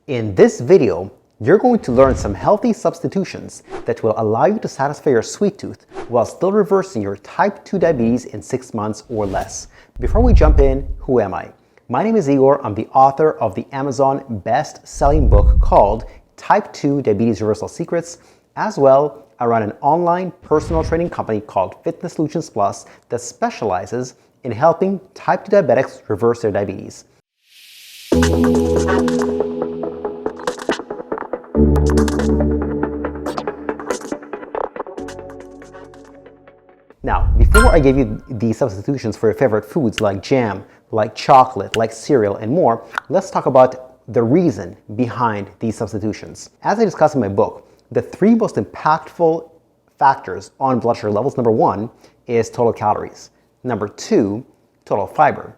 In this video, you're going to learn some healthy substitutions that will allow you to satisfy your sweet tooth while still reversing your type 2 diabetes in 6 months or less. Before we jump in, who am I? My name is Igor. I'm the author of the Amazon best-selling book called Type 2 Diabetes Reversal Secrets. As well, I run an online personal training company called Fitness Solutions Plus that specializes in helping type 2 diabetics reverse their diabetes. Now, before I give you the substitutions for your favorite foods like jam, like chocolate, like cereal, and more, let's talk about the reason behind these substitutions. As I discuss in my book, the 3 most impactful factors on blood sugar levels, number 1 is total calories. Number 2, total fiber.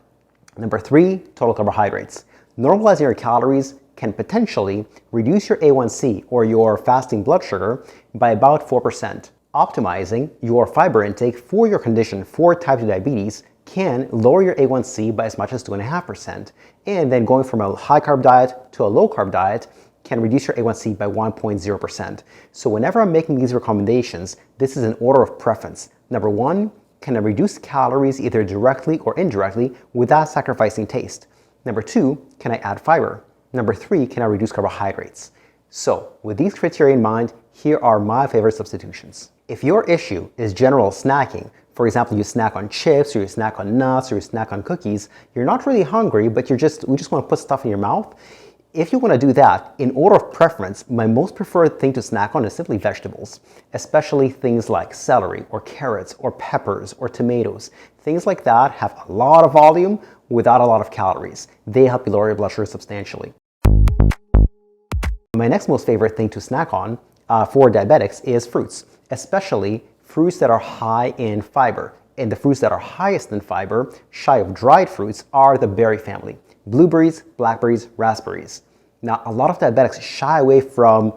Number 3, total carbohydrates. Normalizing your calories can potentially reduce your A1C or your fasting blood sugar by about 4%. Optimizing your fiber intake for your condition for type 2 diabetes can lower your A1C by as much as 2.5%. And then going from a high carb diet to a low carb diet can reduce your A1C by 1.0%. So whenever I'm making these recommendations, this is an order of preference. Number 1, can I reduce calories either directly or indirectly without sacrificing taste? Number 2, can I add fiber? Number 3, can I reduce carbohydrates? So with these criteria in mind, here are my favorite substitutions. If your issue is general snacking, for example, you snack on chips, or you snack on nuts, or you snack on cookies, you're not really hungry, but we just want to put stuff in your mouth. If you want to do that, in order of preference, my most preferred thing to snack on is simply vegetables, especially things like celery, or carrots, or peppers, or tomatoes. Things like that have a lot of volume without a lot of calories. They help you lower your blood sugar substantially. My next most favorite thing to snack on for diabetics is fruits, especially fruits that are high in fiber. And the fruits that are highest in fiber, shy of dried fruits, are the berry family: blueberries, blackberries, raspberries. Now, a lot of diabetics shy away from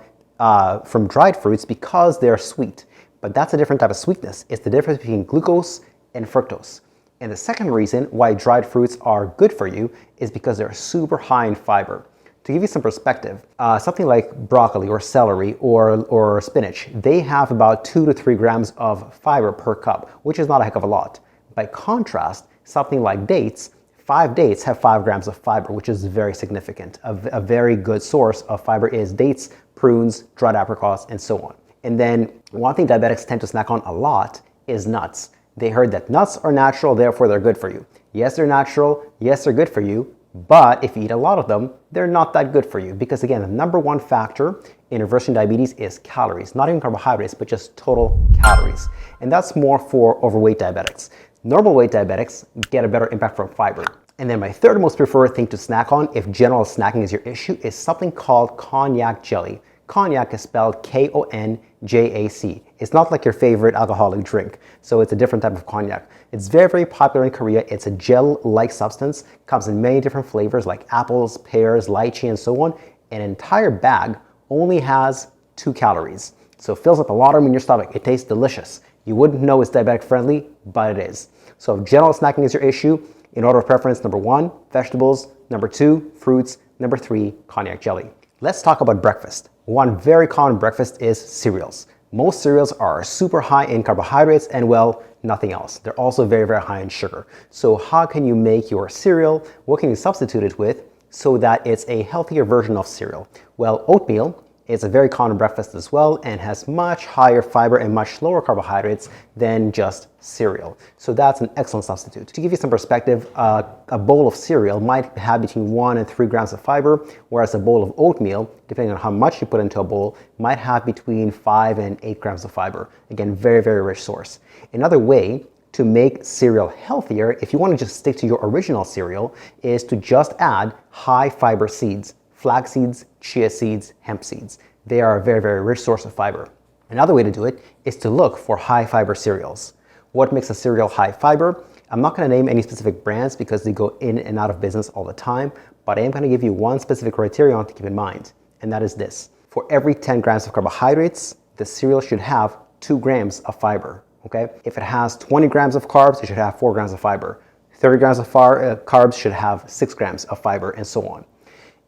dried fruits because they're sweet, but that's a different type of sweetness. It's the difference between glucose and fructose. And the second reason why dried fruits are good for you is because they're super high in fiber. To give you some perspective, something like broccoli or celery or spinach, they have about 2 to 3 grams of fiber per cup, which is not a heck of a lot. By contrast, something like dates, 5 dates have 5 grams of fiber, which is very significant. A very good source of fiber is dates, prunes, dried apricots, and so on. And then one thing diabetics tend to snack on a lot is nuts. They heard that nuts are natural, therefore they're good for you. Yes, they're natural. Yes, they're good for you. But if you eat a lot of them, they're not that good for you, because again, the number 1 factor in reversing diabetes is calories, not even carbohydrates, but just total calories. And that's more for overweight diabetics. Normal weight diabetics get a better impact from fiber. And then my third most preferred thing to snack on, if general snacking is your issue, is something called Konjac Jelly. Konjac is spelled K-O-N-J-A-C. It's not like your favorite alcoholic drink, so it's a different type of cognac. It's very, very popular in Korea. It's a gel-like substance, comes in many different flavors like apples, pears, lychee, and so on. An entire bag only has 2 calories, so it fills up a lot of room in your stomach. It tastes delicious. You wouldn't know it's diabetic friendly, but it is. So if general snacking is your issue, in order of preference, number 1, vegetables, number 2, fruits, number 3, Konjac Jelly. Let's talk about breakfast. One very common breakfast is cereals. Most cereals are super high in carbohydrates and, well, nothing else. They're also very, very high in sugar. So how can you make your cereal? What can you substitute it with so that it's a healthier version of cereal? Well, oatmeal is a very common breakfast as well and has much higher fiber and much lower carbohydrates than just cereal. So that's an excellent substitute. To give you some perspective, a bowl of cereal might have between 1 and 3 grams of fiber, whereas a bowl of oatmeal, depending on how much you put into a bowl, might have between 5 and 8 grams of fiber. Again, very, very rich source. Another way to make cereal healthier, if you want to just stick to your original cereal, is to just add high fiber seeds. Flax seeds, chia seeds, hemp seeds. They are a very, very rich source of fiber. Another way to do it is to look for high fiber cereals. What makes a cereal high fiber? I'm not going to name any specific brands because they go in and out of business all the time, but I am going to give you one specific criterion to keep in mind, and that is this. For every 10 grams of carbohydrates, the cereal should have 2 grams of fiber. Okay? If it has 20 grams of carbs, it should have 4 grams of fiber. 30 grams of carbs should have 6 grams of fiber, and so on.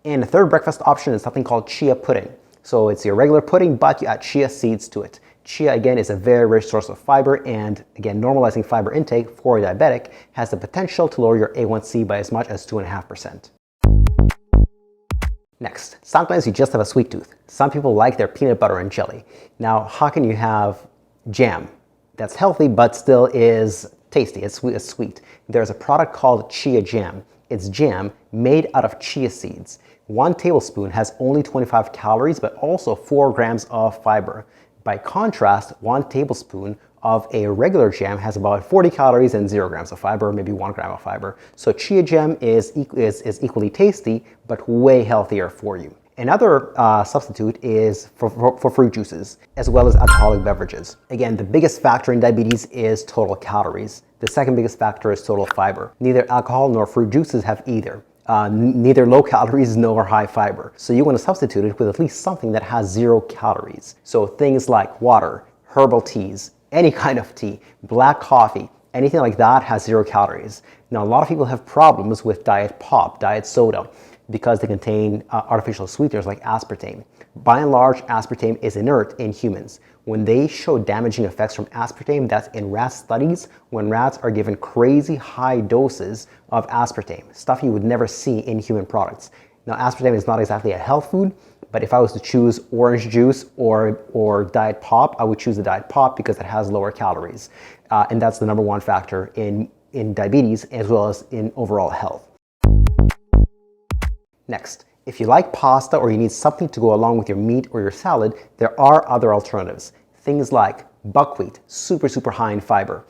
And the third breakfast option is something called chia pudding. So it's your regular pudding, but you add chia seeds to it. Chia, again, is a very rich source of fiber, and again, normalizing fiber intake for a diabetic has the potential to lower your A1C by as much as 2.5%. Next, sometimes you just have a sweet tooth. Some people like their peanut butter and jelly. Now, how can you have jam that's healthy but still is tasty? It's sweet. There's a product called chia jam. It's jam made out of chia seeds. 1 tablespoon has only 25 calories, but also 4 grams of fiber. By contrast, 1 tablespoon of a regular jam has about 40 calories and 0 grams of fiber, maybe 1 gram of fiber. So chia jam is equally tasty, but way healthier for you. Another substitute is for fruit juices, as well as alcoholic beverages. Again, the biggest factor in diabetes is total calories. The second biggest factor is total fiber. Neither alcohol nor fruit juices have either. Neither low calories nor high fiber. So you want to substitute it with at least something that has 0 calories. So things like water, herbal teas, any kind of tea, black coffee, anything like that has 0 calories. Now, a lot of people have problems with diet pop, diet soda, because they contain artificial sweeteners like aspartame. By and large, aspartame is inert in humans. When they show damaging effects from aspartame, that's in rat studies, when rats are given crazy high doses of aspartame, stuff you would never see in human products. Now, aspartame is not exactly a health food, but if I was to choose orange juice or diet pop, I would choose the diet pop because it has lower calories. And that's the number 1 factor in diabetes as well as in overall health. Next, if you like pasta or you need something to go along with your meat or your salad, there are other alternatives. Things like buckwheat, super high in fiber,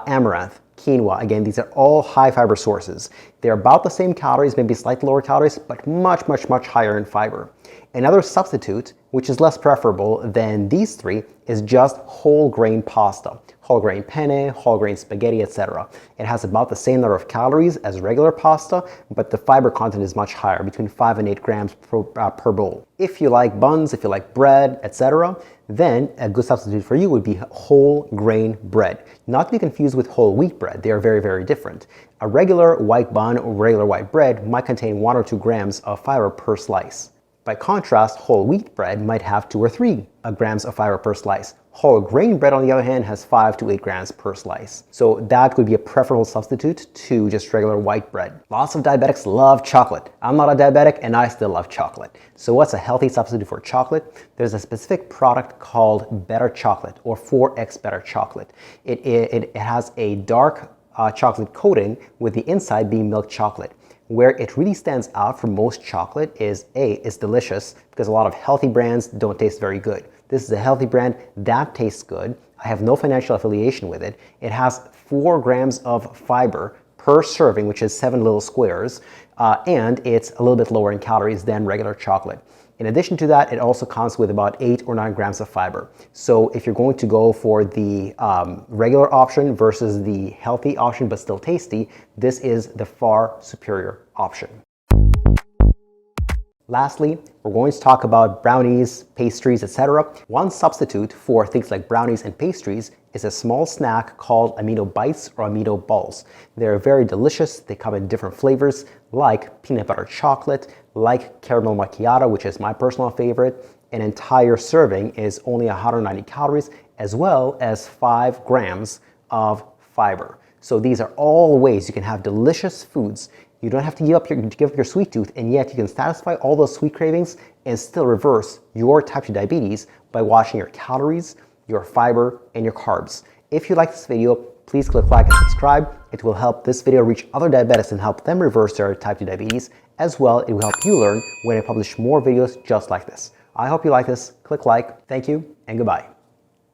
amaranth, quinoa, again, these are all high fiber sources. They're about the same calories, maybe slightly lower calories, but much higher in fiber. Another substitute, which is less preferable than these 3, is just whole grain pasta. Whole grain penne, whole grain spaghetti, etc. It has about the same number of calories as regular pasta, but the fiber content is much higher, between 5 and 8 grams per bowl. If you like buns, if you like bread, etc., then a good substitute for you would be whole grain bread. Not to be confused with whole wheat bread. They are very different. A regular white bun or regular white bread might contain 1 or 2 grams of fiber per slice. By contrast, whole wheat bread might have 2 or 3 grams of fiber per slice. Whole grain bread, on the other hand, has 5 to 8 grams per slice. So that would be a preferable substitute to just regular white bread. Lots of diabetics love chocolate. I'm not a diabetic and I still love chocolate. So what's a healthy substitute for chocolate? There's a specific product called Better Chocolate or 4X Better Chocolate. It has a dark chocolate coating with the inside being milk chocolate. Where it really stands out from most chocolate is it's delicious, because a lot of healthy brands don't taste very good. This is a healthy brand that tastes good. I have no financial affiliation with it. It has 4 grams of fiber per serving, which is 7 little squares, and it's a little bit lower in calories than regular chocolate. In addition to that, it also comes with about 8 or 9 grams of fiber. So if you're going to go for the regular option versus the healthy option but still tasty, this is the far superior option. Lastly, we're going to talk about brownies, pastries, etc. One substitute for things like brownies and pastries is a small snack called amino bites or amino balls. They're very delicious. They come in different flavors like peanut butter chocolate, like caramel macchiato, which is my personal favorite. An entire serving is only 190 calories as well as 5 grams of fiber. So these are all ways you can have delicious foods. You don't have to give up your sweet tooth, and yet you can satisfy all those sweet cravings and still reverse your type 2 diabetes by watching your calories, your fiber, and your carbs. If you like this video, please click like and subscribe. It will help this video reach other diabetics and help them reverse their type 2 diabetes. As well, it will help you learn when I publish more videos just like this. I hope you like this. Click like. Thank you, and goodbye.